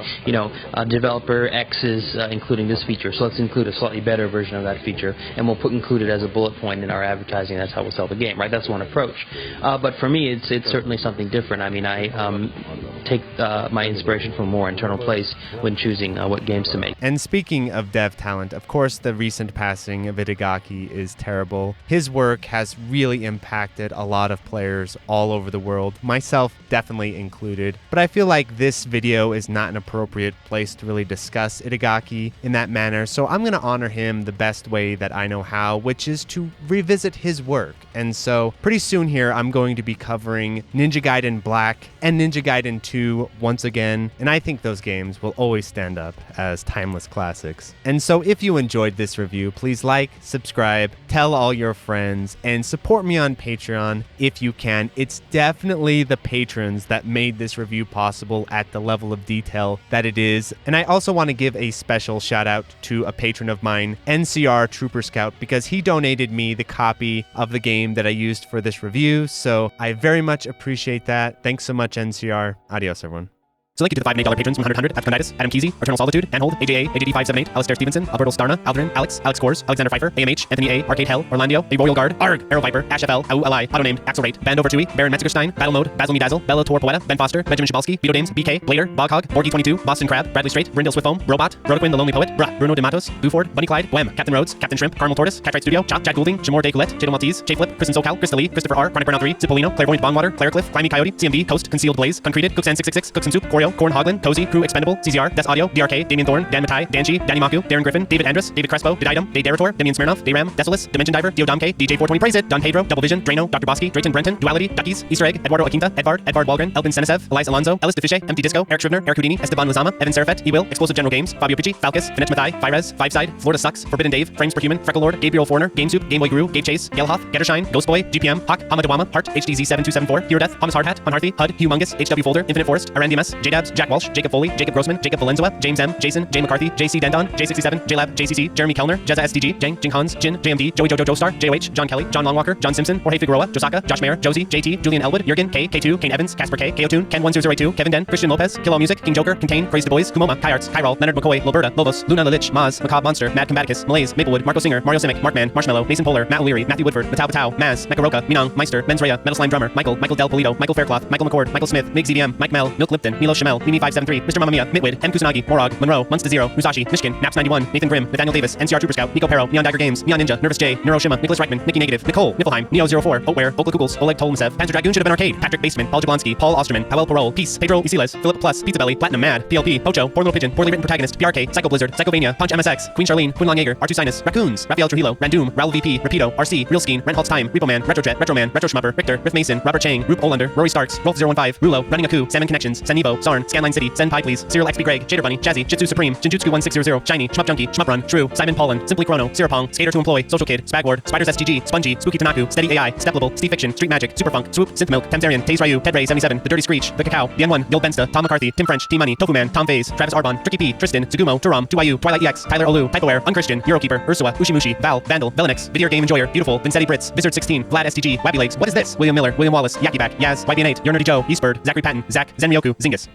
developer X is including this feature, so let's include a slightly better version of that feature, and we'll include it as a bullet point in our advertising. That's how we'll sell the game, right? That's one approach. But for me, it's certainly something different. I mean, I take my inspiration from a more internal place when choosing what games to make. And speaking of dev talent, of course, the recent passing of Itagaki is terrible. His work has really impacted a lot of players all over the world, myself definitely included. But I feel like this video is not an appropriate place to really discuss Itagaki in that manner, so I'm going to honor him the best way that I know how, which is to revisit his work. And so pretty soon here, I'm going to be covering Ninja Gaiden Black and Ninja Gaiden 2 once again, and I think those games will always stand up as timeless classics. And so if you enjoyed this review, please like, subscribe, tell all your friends, and support me on Patreon if you can. It's definitely the patrons that made this review possible at the level of detail that it is. And I also want to give a special shout out to a patron of mine, NCR Trooper Scout, because he donated me the copy of the game that I used for this review. So I very much appreciate that. Thanks so much, NCR. Adios, everyone. So thank you to the 5 and $8 patrons, 100, Absconditis, Adam Kesey, Eternal Solitude, Anhold, AJA, AJD578, Alistair Stevenson, Alberto Starna, Aldrin, Alex Kors, Alexander Pfeiffer, AMH, Anthony A, Arcade Hell, Orlandio, The Royal Guard, Arg, Arrow Viper, Ash FL, AU Li, Autonamed, Axel Rate, Band Over Tui, Baron Metzgerstein, Battle Mode, Basil Me Dazzle, Bella Tor Poeta, Ben Foster, Benjamin Shabalski, Vito Dames, BK, Blader, Boghog, Borgie22, Boston Crab, Bradley Strait, Brindle Swiftfoam, Robot, Rotoquin the Lonely Poet, Bruh, Bruno DeMatos, Buford, Bunny Clyde, Wem, Captain Rhodes, Captain Shrimp, Carmel Tortoise, Catchright Studio, Chop, Chad Goulding, Shimor De Colette, Jado Maltese, Chaflip, Kristen Sokal, Krista Lee, Christopher R, Chronic Burnout 3, Zipolino, Clairvoyant Bongwater, Claire Cliff, Climby Coyote, CMD, Coast, Concealed Blaze, Concreted, Cooksan 666, Cooks and Soup, Corio, Corn Hoglin, Cozy, Crew Expendable, CZR, Des Audio, DRK, Damian Thorne, Dan Matai, Danji, Danny Maku, Darren Griffin, David Andrus, David Crespo, Dididum, Day Derator, Damian Smirnov, Dayram, Desolus, Dimension Diver, Diodamke, DJ420 Praise It, Don Pedro, Double Vision, Drano, Dr. Bosky, Drayton Brenton, Duality, Duckies, Easter Egg, Eduardo Aquinta, Edvard Walgren, Elvin Senesev, Elias Alonso, Ellis DeFische, Empty Disco, Eric Scrivener, Eric Houdini, Esteban Lizama, Evan Serafet, E-Will, Explosive General Games, Fabio Picci, Falcus, Finech Mathai, Firez, Five Side, Florida Sucks, Forbidden Dave, Frames Per Human, Freckle Lord, Gabriel Foreigner, Game Soup, Game Boy Guru, Gabe Chase, Gelhoff, Gettershine, Ghost Boy, GPM, Hawk, Hamadawama, Heart, HDZ7274, Hero Death, Thomas Hardhat, Unhearthy, HUD, Humongous, HW Folder, Infinite Forest, Arandimus, JDabs, Jack Walsh, Jacob Foley, Jacob Grossman, Jacob Valenzuela, James M, Jason, Jay McCarthy, JC Dendon, J67, JLab, JCC, Jeremy Kellner, Jezza SDG, Jang, Jing Hans, Jin, JMD, Joey Jojo Joestar, JOH, John Kelly, John Longwalker, John Simpson, Jorge Figueroa, Josaka, Josh Mayer, Josie, JT, Julian Elwood, Jurgen, K, K2, Kane Evans, Casper K, KO-Tune, Ken10082, Kevin Den, Christian Lopez, Kill All Music, King Joker, Contain, Praise the Boys, Kumoma, Kai Arts, Kyrol, Leonard McCoy, Loberta, Lobos, Luna Lilich, Maz, Macabre Monster, Mad Combaticus, Malaise, Maplewood, Marco Singer, Mario Simic, Markman, Marshmallow, Mason Polar, Matt O'Leary, Matthew Woodford, Matau Patau, Maz, Mekaroka, Minong, Meister, Menzraya, Metal Slime Drummer, Michael Del Polito, Michael Faircloth, Michael McCord, Michael Smith, Mig ZDM, Mike Mel, Milk Lipton, Milo Shamel, Mimi573, Mr. Mamma Mia, Mitwid, M. Kusanagi, Morog, Monroe, Munsta Zero, Musashi, Mishkin, Naps91, Nathan Grimm, Nathaniel Davis, NCR Trooper Scout, Nico Pero, Neon Dagger Games, Neon Ninja, Nervous J, Neuroshima, Nicholas Reichman, Nikki Negative, Nicole, Niflheim, Neo04, Oatware, Okla Kugels, Oleg Tolmsev, Panzer Dragoon should have been arcade, Patrick Baseman, Paul Jablonski, Paul Osterman, Howell Parole, Peace, Pedro Isiles, Philip Plus, Pizza Belly, Platinum Mad, PLP, Pocho, Poor Little Pigeon, Poorly Written Protagonist, PRK, Psycho Blizzard, Psychovania, Punch MSX, Queen Charlene, Quinlong Jaeger, R2 Sinus, Raccoons, Raphael Trujillo, Random, Raul VP, Rapido, RC, Real Skeen, Renthalt's Time, Repo Man, Retrojet, Retroman, Retro Schmupper, Richter, Riff Mason, Robert Chang, Roop Olander, Rory Starks, Rolf015, Rulo, Running a Coup, Salmon Connections, Senivo, Sarn, Scanline City, Send Pie Please, Serial XP Greg, Shader Bunny, Jazzy, Jitsu Supreme, Jinjutsu 1600, Shiny, Shmup Junkie, Shmup Run, True, Simon Paulin, Simply Chrono, Sirapong, Skater to Employ, Social Kid, Spagward, Spiders STG, Spongy, Spooky Tanaku, Steady AI, Steplable, Steve Fiction, Street Magic, Superfunk, Swoop, Synth Milk, Temzarian, Taze Ryu, Ted Ray 77, The Dirty Screech, The Cacao, The N1, Gil Bensta, Tom McCarthy, Tim French, Team Money, Tofu Man, Tom Faze, Travis Arbon, Tricky P, Tristan, Tsugumo, Turam, 2YU, Twilight EX, Tyler Olu, Typeware, Unchristian, Eurokeeper, Ursua, Ushimushi, Val, Vandal, Velenix, Video Game Enjoyer, Beautiful, Vincetti Brits, Blizzard 16, Vlad STG, Wabby Legs, What is this? William Miller, William Wallace, Yacky Back, Yaz, YB8, Your Nerdy Joe, Eastbird, Zachary Patton, Zach, Zenryoku, Zingus.